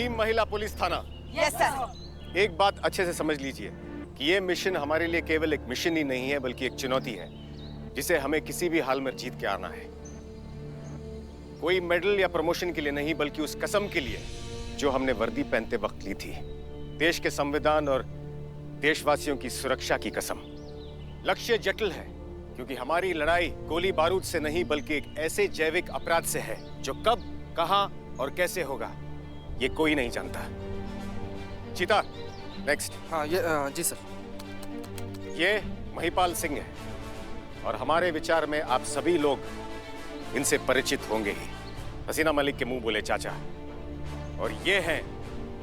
Team महिला police थाना। Yes sir. एक बात अच्छे से समझ लीजिए कि ये मिशन हमारे लिए केवल एक मिशन ही नहीं है, बल्कि एक चुनौती है जिसे हमें किसी भी हाल में जीत के आना है। कोई मेडल या प्रमोशन के लिए नहीं, बल्कि उस कसम के लिए जो हमने वर्दी पहनते वक्त ली थी। देश के संविधान और देशवासियों की सुरक्षा की कसम। लक्ष्य जटिल है क्योंकि हमारी लड़ाई गोली बारूद से नहीं, बल्कि एक ऐसे जैविक अपराध से है जो कब, कहां और कैसे होगा ये कोई नहीं जानता। चीता, नेक्स्ट। हाँ ये जी सर। ये महिपाल सिंह है और हमारे विचार में आप सभी लोग इनसे परिचित होंगे ही। हसीना मलिक के मुंह बोले चाचा। और ये हैं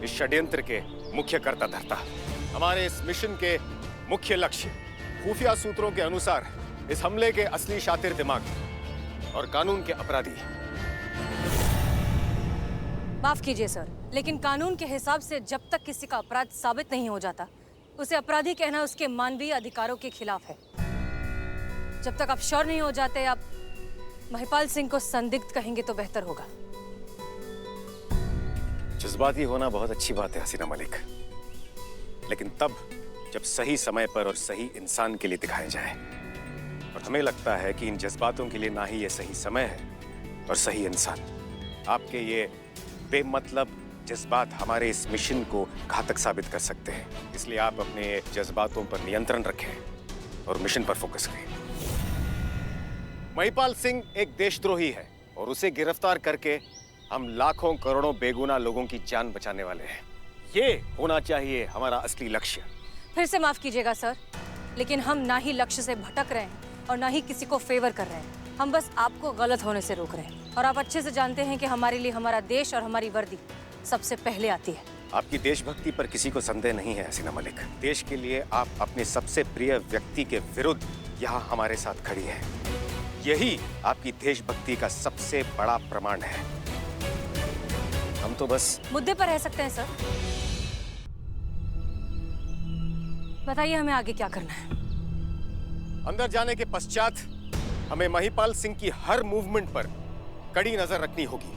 इस षड्यंत्र के मुख्य कर्ता धर्ता। हमारे इस मिशन के मुख्य लक्ष्य, खुफिया सूत्रों के अनुसार इस हमले के असली शातिर दिमाग और कानून के अपराधी। माफ कीजिए सर, लेकिन कानून के हिसाब से जब तक किसी का अपराध साबित नहीं हो जाता, उसे अपराधी कहना उसके मानवीय अधिकारों के खिलाफ है। जब तक आप श्योर नहीं हो जाते, आप महिपाल सिंह को संदिग्ध कहेंगे तो बेहतर होगा। जज्बाती होना बहुत अच्छी बात है हसीना मलिक, लेकिन तब जब सही समय पर और सही इंसान के लिए दिखाए जाए। और हमें लगता है कि इन जज्बातों के लिए ना ही ये सही समय है और सही इंसान। आपके ये बेमतलब जज्बात हमारे इस मिशन को घातक साबित कर सकते हैं, इसलिए आप अपने जज्बातों पर नियंत्रण रखें और मिशन पर फोकस करें। महिपाल सिंह एक देशद्रोही है और उसे गिरफ्तार करके हम लाखों करोड़ों बेगुनाह लोगों की जान बचाने वाले हैं। ये होना चाहिए हमारा असली लक्ष्य। फिर से माफ कीजिएगा सर, लेकिन हम ना ही लक्ष्य से भटक रहे हैं और ना ही किसी को फेवर कर रहे हैं। हम बस आपको गलत होने से रोक रहे हैं। और आप अच्छे से जानते हैं कि हमारे लिए हमारा देश और हमारी वर्दी सबसे पहले आती है। आपकी देशभक्ति पर किसी को संदेह नहीं है हसीना मलिक। देश के लिए आप अपने सबसे प्रिय व्यक्ति के विरुद्ध यहाँ हमारे साथ खड़ी हैं। यही आपकी देशभक्ति का सबसे बड़ा प्रमाण है। हम तो बस मुद्दे पर रह सकते हैं सर। बताइए हमें आगे क्या करना है। अंदर जाने के पश्चात हमें महिपाल सिंह की हर मूवमेंट पर कड़ी नजर रखनी होगी।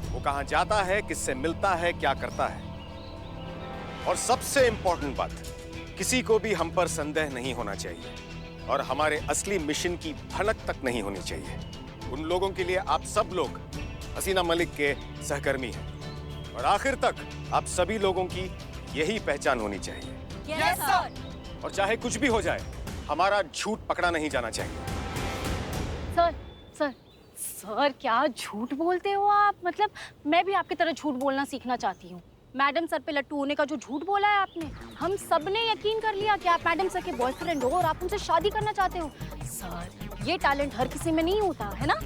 वो कहां जाता है, किससे मिलता है, क्या करता है। और सबसे इंपॉर्टेंट बात, किसी को भी हम पर संदेह नहीं होना चाहिए और हमारे असली मिशन की भनक तक नहीं होनी चाहिए। उन लोगों के लिए आप सब लोग हसीना मलिक के सहकर्मी हैं और आखिर तक आप सभी लोगों की यही पहचान होनी चाहिए। Yes sir. और चाहे कुछ भी हो जाए, हमारा झूठ पकड़ा नहीं जाना चाहिए। सर सर सर, क्या झूठ बोलते हो आप? मतलब मैं भी आपकी तरह झूठ बोलना सीखना चाहती हूँ। मैडम सर पे लट्टू होने का जो झूठ बोला है आपने, हम सब ने यकीन कर लिया कि आप मैडम सर के बॉयफ्रेंड हो और आप उनसे शादी करना चाहते हो। सर, ये टैलेंट हर किसी में नहीं होता है ना।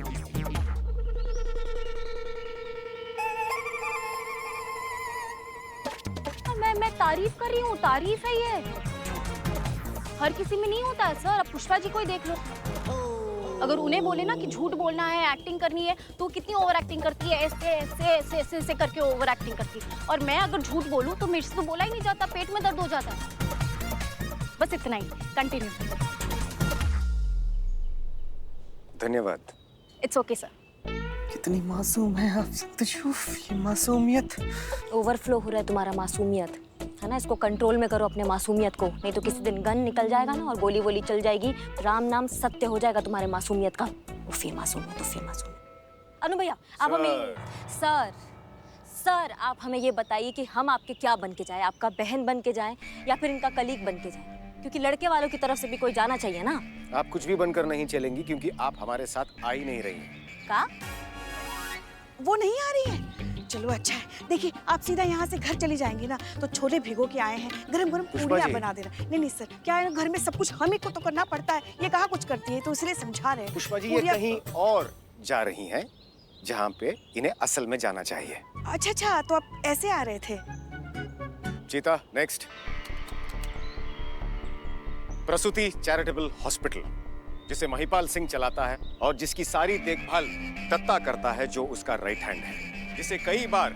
मैं तारीफ कर रही हूँ, तारीफ है ये। हर किसी में नहीं होता है सर। अब पुष्पा जी को ही देख लो। अगर उन्हें बोले ना कि झूठ बोलना है, एक्टिंग करनी है, तो कितनी ओवर एक्टिंग करती है, ऐसे ऐसे ऐसे ऐसे ऐसे करके ओवर एक्टिंग करती है। और मैं अगर झूठ बोलूं तो मेरे से तो बोला ही नहीं जाता, पेट में दर्द हो जाता है। बस इतना ही, कंटिन्यू। धन्यवाद। It's okay sir. कितनी मासूम है आप सत्तशूफ, ये मासूमियत। ओवरफ्लो हो रहा है तुम्हारा मासूमियत, है ना। इसको कंट्रोल में करो अपने मासूमियत को, नहीं तो किसी दिन गन निकल जाएगा ना और गोली वोली चल जाएगी, राम नाम सत्य हो जाएगा तुम्हारे मासूमियत का। उफ़, ये मासूमियत, उफ़, ये मासूमियत। अनु भैया, आप हमें सर आप हमें ये बताइए कि हम आपके क्या बन के जाए? आपका बहन बन के जाए या फिर इनका कलीग बन के जाए? क्योंकि लड़के वालों की तरफ से भी कोई जाना चाहिए ना। आप कुछ भी बनकर नहीं चलेंगी क्योंकि आप हमारे साथ आ ही नहीं रही हैं। का? वो नहीं आ रही है? चलो अच्छा है। देखिए, आप सीधा यहाँ से घर चली जाएंगी ना, तो छोले भिगो के आए हैं, गरम गरम पूड़ियाँ बना देना। नहीं सर, क्या है, घर में सब कुछ हम ही को तो करना पड़ता है। ये कहाँ कुछ करती है, तो इसलिए समझा रहे हैं। पुष्पा जी, ये कहीं और जा रही हैं जहाँ पे इन्हें असल में जाना चाहिए। अच्छा, तो आप ऐसे आ रहे थे। चीता, नेक्स्ट। प्रसूति चैरिटेबल हॉस्पिटल, जिसे महिपाल सिंह चलाता है और जिसकी सारी देखभाल दत्ता करता है, जो उसका राइट हैंड है, जिसे कई बार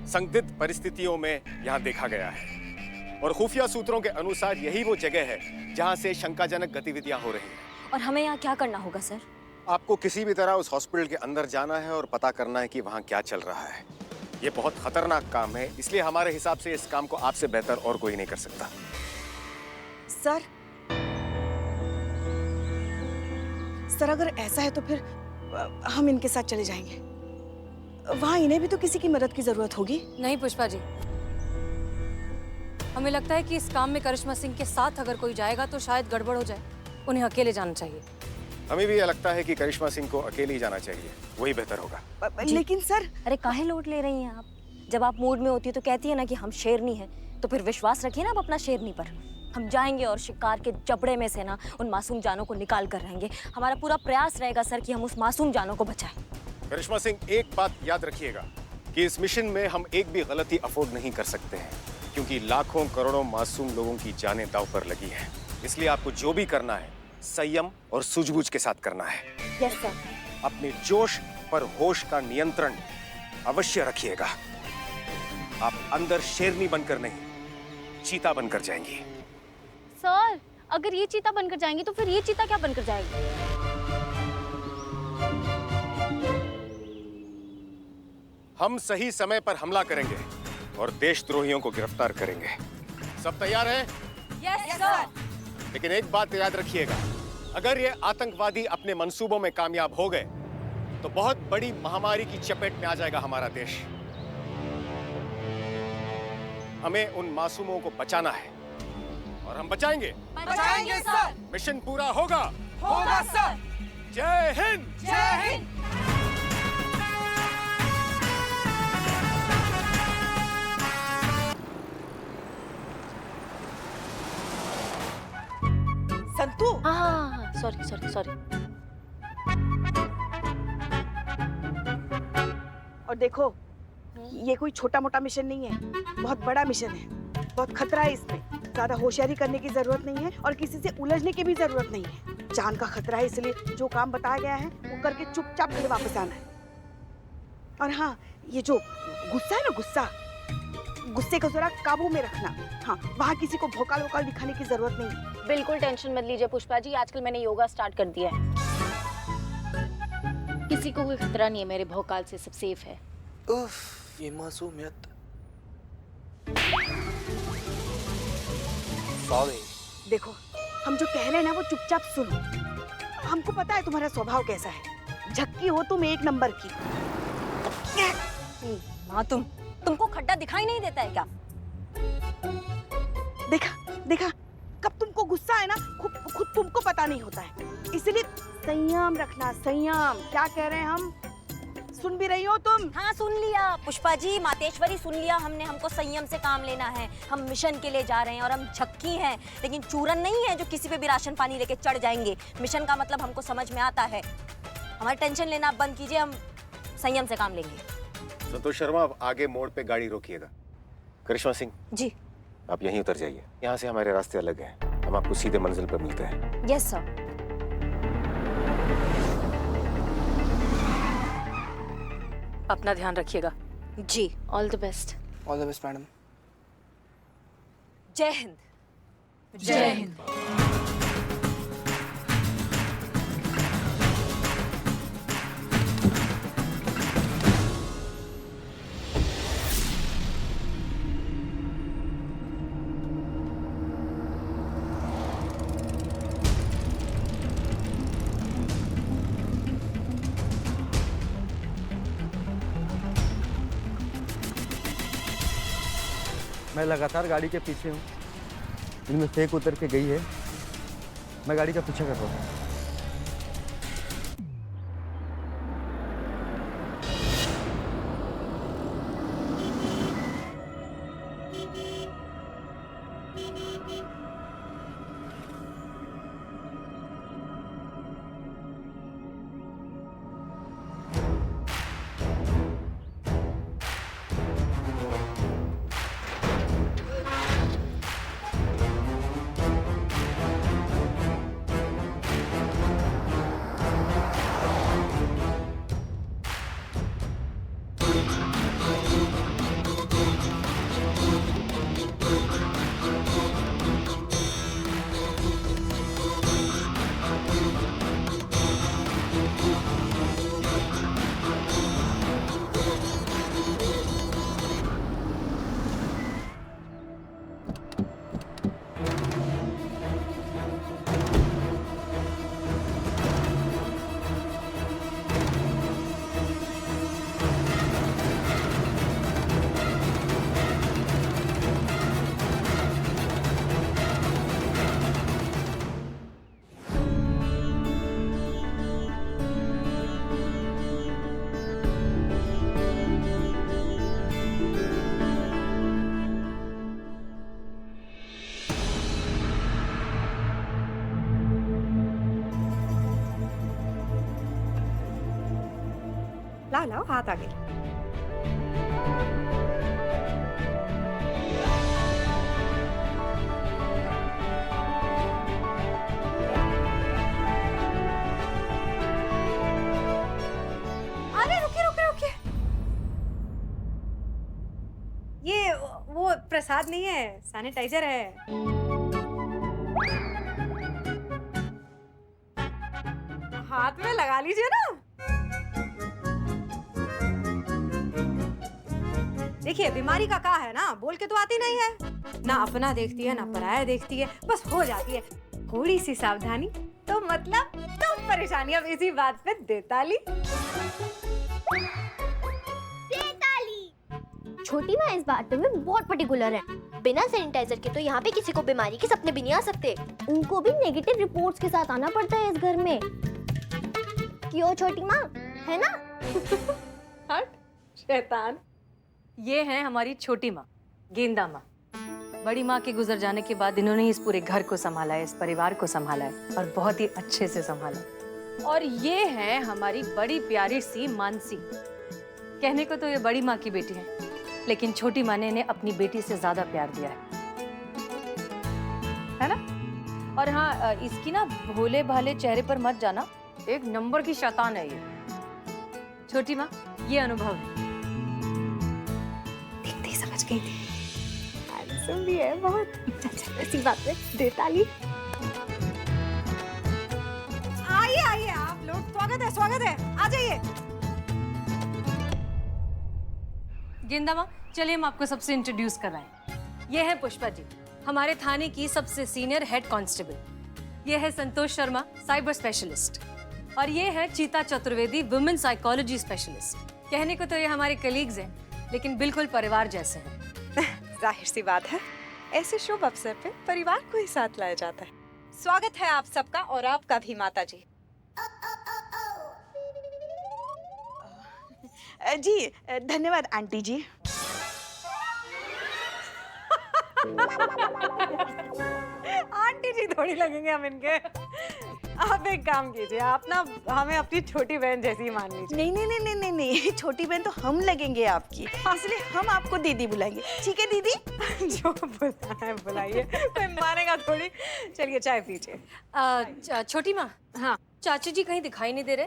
संदिग्ध परिस्थितियों में यहाँ देखा गया है। और खुफिया सूत्रों के अनुसार यही वो जगह है जहाँ से शंकाजनक गतिविधियां हो रही हैं। और हमें यहाँ क्या करना होगा सर? आपको किसी भी तरह उस हॉस्पिटल के अंदर जाना है और पता करना है कि वहाँ क्या चल रहा है। ये बहुत खतरनाक काम है, इसलिए हमारे हिसाब से इस काम को आपसे बेहतर और कोई नहीं कर सकता। सर सर अगर ऐसा है तो फिर हम इनके साथ चले जाएंगे। वहां इन्हें भी तो किसी की मदद की जरूरत होगी। नहीं पुष्पा जी, हमें लगता है कि इस काम में करिश्मा सिंह के साथ अगर कोई जाएगा तो शायद गड़बड़ हो जाए। उन्हें अकेले जाना चाहिए। हमें भी ये लगता है कि करिश्मा सिंह को अकेले ही जाना चाहिए, वही बेहतर होगा। लेकिन सर अरे काहे लोट ले रही हैं आप? जब आप मूड में होती है तो कहती है ना कि हम शेरनी हैं, तो फिर विश्वास रखिए ना आप अपना शेरनी पर। हम जाएंगे और शिकार के जबड़े में से ना उन मासूम जानों को निकाल कर रहेंगे। हमारा पूरा प्रयास रहेगा सर कि हम उस मासूम जानों को बचाएं। करिश्मा सिंह, एक बात याद रखिएगा कि इस मिशन में हम एक भी गलती अफोर्ड नहीं कर सकते हैं, क्योंकि लाखों करोड़ों मासूम लोगों की जानें दांव पर लगी हैं। इसलिए आपको जो भी करना है संयम और सूझबूझ के साथ करना है। Yes sir. अपने जोश पर होश का नियंत्रण अवश्य रखिएगा। आप अंदर शेरनी बनकर नहीं, चीता बनकर जाएंगी। सर अगर ये चीता बनकर जाएंगी तो फिर ये चीता क्या बनकर जाएगी? हम सही समय पर हमला करेंगे और देशद्रोहियों को गिरफ्तार करेंगे। सब तैयार हैं? Yes sir. लेकिन एक बात याद रखिएगा, अगर ये आतंकवादी अपने मंसूबों में कामयाब हो गए तो बहुत बड़ी महामारी की चपेट में आ जाएगा हमारा देश। हमें उन मासूमों को बचाना है और हम बचाएंगे। बचाएंगे सर। मिशन पूरा होगा। होगा सर। जय हिंद। जय हिंद। संतू हाँ सॉरी सॉरी सॉरी। और देखो ये कोई छोटा मोटा मिशन नहीं है, बहुत बड़ा मिशन है। बहुत खतरा है इसमें। ज्यादा होशियारी करने की जरूरत नहीं है और किसी से उलझने की भी जरूरत नहीं है। जान का खतरा है, इसलिए जो काम बताया गया है वो करके चुपचाप घर वापस आना है। और हाँ, ये जो गुस्सा है ना, गुस्से को जरा काबू में रखना। हाँ, वहाँ किसी को भौकाल वोकाल दिखाने की जरूरत नहीं है। बिल्कुल टेंशन मत लीजिए पुष्पा जी, आजकल मैंने योगा स्टार्ट कर दिया है। किसी को कोई खतरा नहीं है, मेरे भौकाल से सब सेफ है। उफ, ये मासूमियत। सॉरी। देखो, हम जो कह रहे हैं ना वो चुपचाप सुनो। हमको पता है तुम्हारा स्वभाव कैसा है। झक्की हो तुम एक नंबर की। माँ तुमको खड्डा दिखाई नहीं देता है क्या? देखा कब तुमको गुस्सा है ना, खुद तुमको पता नहीं होता है। इसलिए संयम रखना, संयम। क्या कह रहे हैं हम? सुन भी रही हो तुम? हाँ सुन लिया पुष्पा जी, मातेश्वरी सुन लिया हमने। हमको संयम से काम लेना है। हम मिशन के लिए जा रहे हैं और हम झक्की हैं, लेकिन चूरन नहीं है जो किसी पे भी राशन पानी लेके चढ़ जाएंगे। मिशन का मतलब हमको समझ में आता है। हमारी टेंशन लेना आप बंद कीजिए, हम संयम से काम लेंगे। संतोष शर्मा, आप आगे मोड़ पे गाड़ी रोकिएगा। करिश्मा सिंह जी। आप यहीं उतर जाइए, यहाँ से हमारे रास्ते अलग हैं। हम आपको सीधे मंजिल पर मिलते हैं। Yes sir. अपना ध्यान रखिएगा। जी, all the best. All the best madam. जय हिंद। जय हिंद। मैं लगातार गाड़ी के पीछे हूँ। इनमें से एक उतर के गई है। मैं गाड़ी का पीछा कर रहा हूँ। लाओ लाओ हाथ आगे। अरे रुकिए रुकिए रुकिए, ये वो प्रसाद नहीं है, सैनिटाइजर है। हाथ में लगा लीजिए ना। देखिए बीमारी का क्या है ना, बोल के तो आती नहीं है, ना अपना देखती है ना पराया देखती है, बस हो जाती है। थोड़ी सी सावधानी तो मतलब कम परेशानी। अब इसी बात पे देताली। छोटी माँ इस बात में बहुत पर्टिकुलर है। बिना सैनिटाइजर के तो यहाँ पे किसी को बीमारी के सपने भी नहीं आ सकते। उनको भी नेगेटिव रिपोर्ट्स के साथ आना पड़ता है इस घर में। क्यों छोटी माँ, है ना? हट शैतान। ये है हमारी छोटी माँ, गेंदा माँ। बड़ी माँ के गुजर जाने के बाद इन्होंने इस पूरे घर को संभाला है, इस परिवार को संभाला है और बहुत ही अच्छे से संभाला। और ये है हमारी बड़ी प्यारी सी मानसी। कहने को तो ये बड़ी माँ की बेटी है, लेकिन छोटी माँ ने इन्हें अपनी बेटी से ज्यादा प्यार दिया है ना? और हाँ, इसकी ना भोले भाले चेहरे पर मत जाना, एक नंबर की शैतान है ये। छोटी माँ, ये अनुभव है। देखते ही समझ गई थी। हैंडसम भी है बहुत। अच्छा इसी बात पे देताली। आइए आइए आप लोग, स्वागत है, आ जाइए। गेंदा माँ, चलिए हम आपको सबसे इंट्रोड्यूस कराएं। ये है पुष्पा जी, हमारे थाने की सबसे सीनियर हेड कांस्टेबल। ये है संतोष शर्मा, साइबर स्पेशलिस्ट। और ये है चीता चतुर्वेदी, वुमेन साइकोलॉजी स्पेशलिस्ट। कहने को तो ये हमारे कलीग्स हैं, लेकिन बिल्कुल परिवार जैसे हैं। जाहिर सी बात है, ऐसे शुभ अवसर पे परिवार को ही साथ लाया जाता है। स्वागत है आप सबका, और आपका भी माता जी। जी धन्यवाद आंटी जी। आंटी जी थोड़ी लगेंगे हम इनके। आप एक काम कीजिए, आप ना हमें अपनी छोटी बहन जैसी ही मान लीजिए। नहीं नहीं नहीं नहीं नहीं नहीं, छोटी बहन तो हम लगेंगे आपकी, इसलिए हम आपको दीदी बुलाएंगे। ठीक है दीदी? जो बुलाना है बुलाइए, कोई मानेगा थोड़ी। चलिए चाय पीजिए। छोटी माँ, हाँ चाची जी कहीं दिखाई नहीं दे रहे?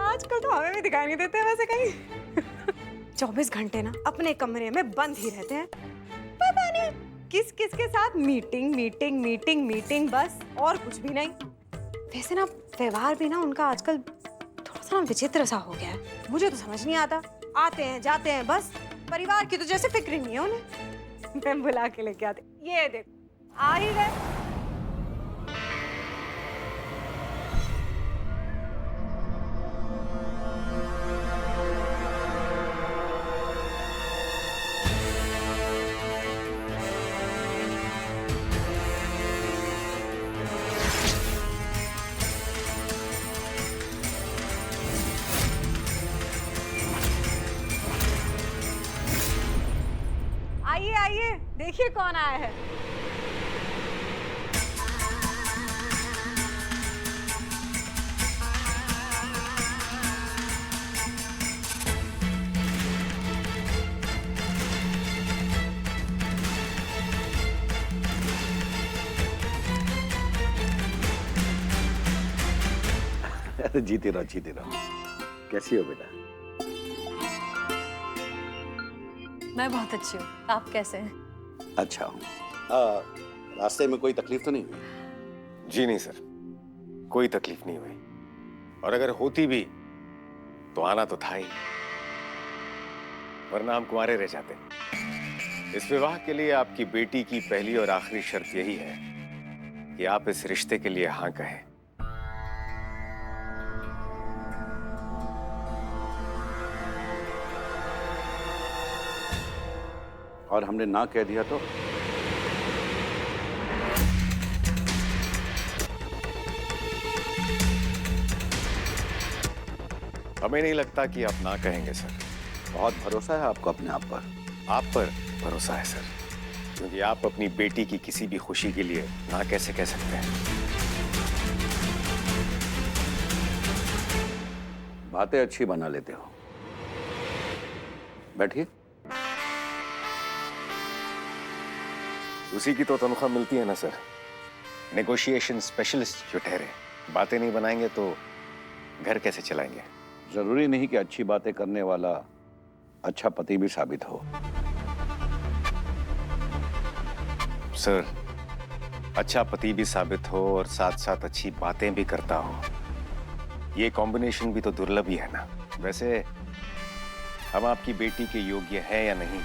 आजकल तो हमें भी दिखाई नहीं देते वैसे कहीं। 24 घंटे ना अपने कमरे में बंद ही रहते हैं। पता नहीं किस किस के साथ मीटिंग मीटिंग मीटिंग मीटिंग, बस और कुछ भी नहीं। वैसे ना व्यवहार भी ना उनका आजकल थोड़ा सा विचित्र सा हो गया है। मुझे तो समझ नहीं आता, आते हैं जाते हैं बस, परिवार की तो जैसे फिक्र ही नहीं है उन्हें। मैं बुला के लेके आते, ये देखो आ ही गए। आइए आइए, देखिए कौन आया है। जीते रहो। कैसी हो बेटा? मैं बहुत अच्छी हूँ, आप कैसे हैं? अच्छा हूँ। रास्ते में कोई तकलीफ तो नहीं हुई? जी नहीं सर, कोई तकलीफ नहीं हुई, और अगर होती भी तो आना तो था ही, वरना हम कुंवारे रह जाते। इस विवाह के लिए आपकी बेटी की पहली और आखिरी शर्त यही है कि आप इस रिश्ते के लिए हाँ कहें। और हमने ना कह दिया तो? हमें नहीं लगता कि आप ना कहेंगे सर। बहुत भरोसा है आपको अपने आप पर? आप पर भरोसा है सर, क्योंकि आप अपनी बेटी की किसी भी खुशी के लिए ना कैसे कह सकते हैं। बातें अच्छी बना लेते हो, बैठिए। उसी की तो तनख्वाह मिलती है ना सर। नेगोशिएशन स्पेशलिस्ट जो ठहरे, बातें नहीं बनाएंगे तो घर कैसे चलाएंगे? जरूरी नहीं कि अच्छी बातें करने वाला अच्छा पति भी साबित हो। सर, अच्छा पति भी साबित हो और साथ साथ अच्छी बातें भी करता हो, ये कॉम्बिनेशन भी तो दुर्लभ ही है ना। वैसे हम आपकी बेटी के योग्य है या नहीं,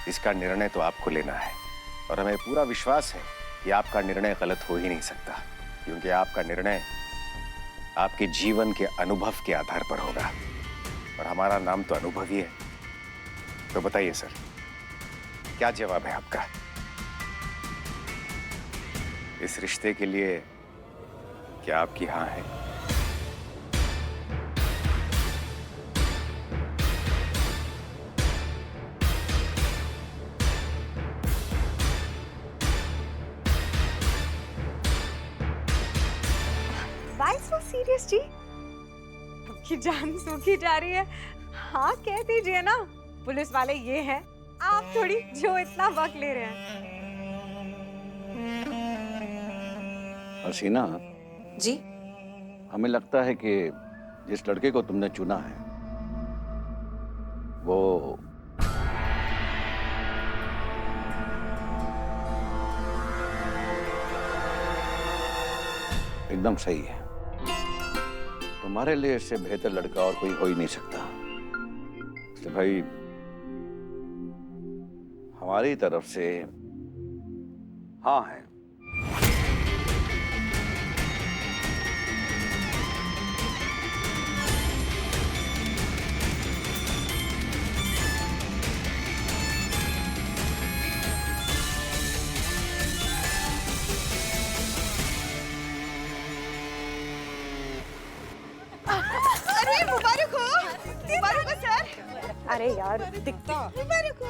इसका निर्णय तो आपको लेना है, और हमें पूरा विश्वास है कि आपका निर्णय गलत हो ही नहीं सकता, क्योंकि आपका निर्णय आपके जीवन के अनुभव के आधार पर होगा, और हमारा नाम तो अनुभव ही है। तो बताइए सर, क्या जवाब है आपका? इस रिश्ते के लिए क्या आपकी हाँ है? Why so serious जी? आपकी जान सूखी जा रही है। हाँ कह दीजिए ना, पुलिस वाले ये हैं, आप थोड़ी जो इतना वक्त ले रहे हैं। हसीना जी? हमें लगता है कि जिस लड़के को तुमने चुना है वो एकदम सही है। तुम्हारे लिए इससे बेहतर लड़का और कोई हो ही नहीं सकता। इसलिए भाई हमारी तरफ से हाँ है। अरे मुबारक हो सर। अरे यार दिखता। मुबारक हो।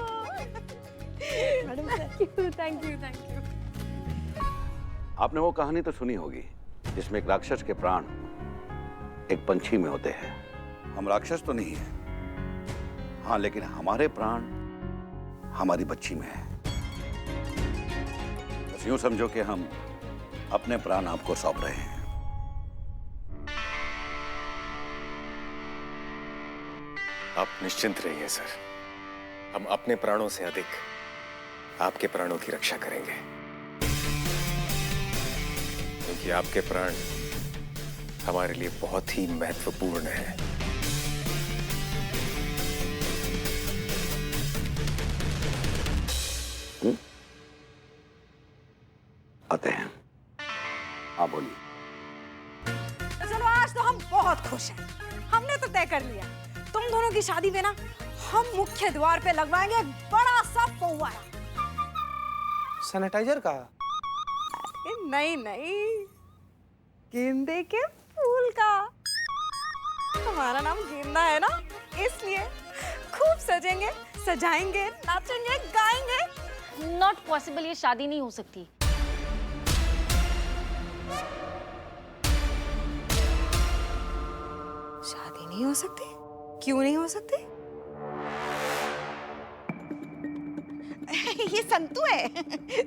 Thank you. आपने वो कहानी तो सुनी होगी जिसमें एक राक्षस के प्राण एक पंछी में होते हैं। हम राक्षस तो नहीं है, हाँ, लेकिन हमारे प्राण हमारी बच्ची में है। बस यूं समझो कि हम अपने प्राण आपको सौंप रहे हैं। आप निश्चिंत रहिए सर, हम अपने प्राणों से अधिक आपके प्राणों की रक्षा करेंगे, क्योंकि आपके प्राण हमारे लिए बहुत ही महत्वपूर्ण है। आते हैं, हाँ बोलिए। चलो आज तो हम बहुत खुश हैं। हमने तो तय कर लिया, तुम दोनों की शादी में ना हम मुख्य द्वार पे लगवाएंगे एक बड़ा सा फव्वारा। सैनिटाइजर का? नहीं, गेंदे के फूल का। तुम्हारा नाम गेंदा है ना, इसलिए खूब सजेंगे, सजाएंगे, नाचेंगे, गाएंगे। नॉट पॉसिबल, ये शादी नहीं हो सकती। शादी नहीं हो सकती? क्यों नहीं हो सकती? ये संतू है।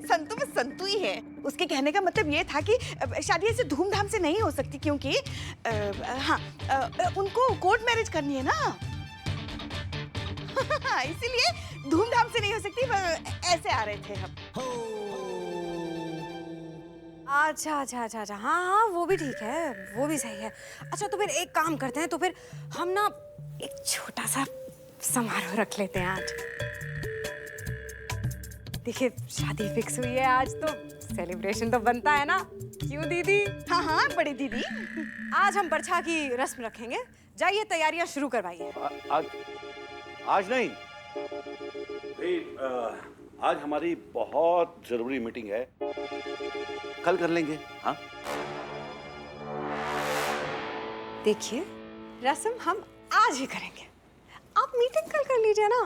संतू में संतू ही है। उसके कहने का मतलब ये था कि शादी ऐसे धूमधाम से नहीं हो सकती, क्योंकि उनको कोर्ट मैरिज करनी है ना। इसीलिए धूमधाम से नहीं हो सकती, ऐसे आ रहे थे हम। अच्छा। हाँ, वो भी ठीक है, वो भी सही है। अच्छा तो फिर एक काम करते हैं, तो फिर हम ना एक छोटा सा समारोह रख लेते हैं आज। देखिए शादी फिक्स हुई है आज, तो सेलिब्रेशन तो बनता है ना, क्यों दीदी? हाँ बड़ी दीदी। आज हम बरछा की रस्म रखेंगे। जाइए तैयारियां शुरू करवाइए। आज नहीं भाई, आज हमारी बहुत जरूरी मीटिंग है, कल कर लेंगे। हाँ देखिए रस्म हम आज ही करेंगे, आप मीटिंग कल कर लीजिए ना।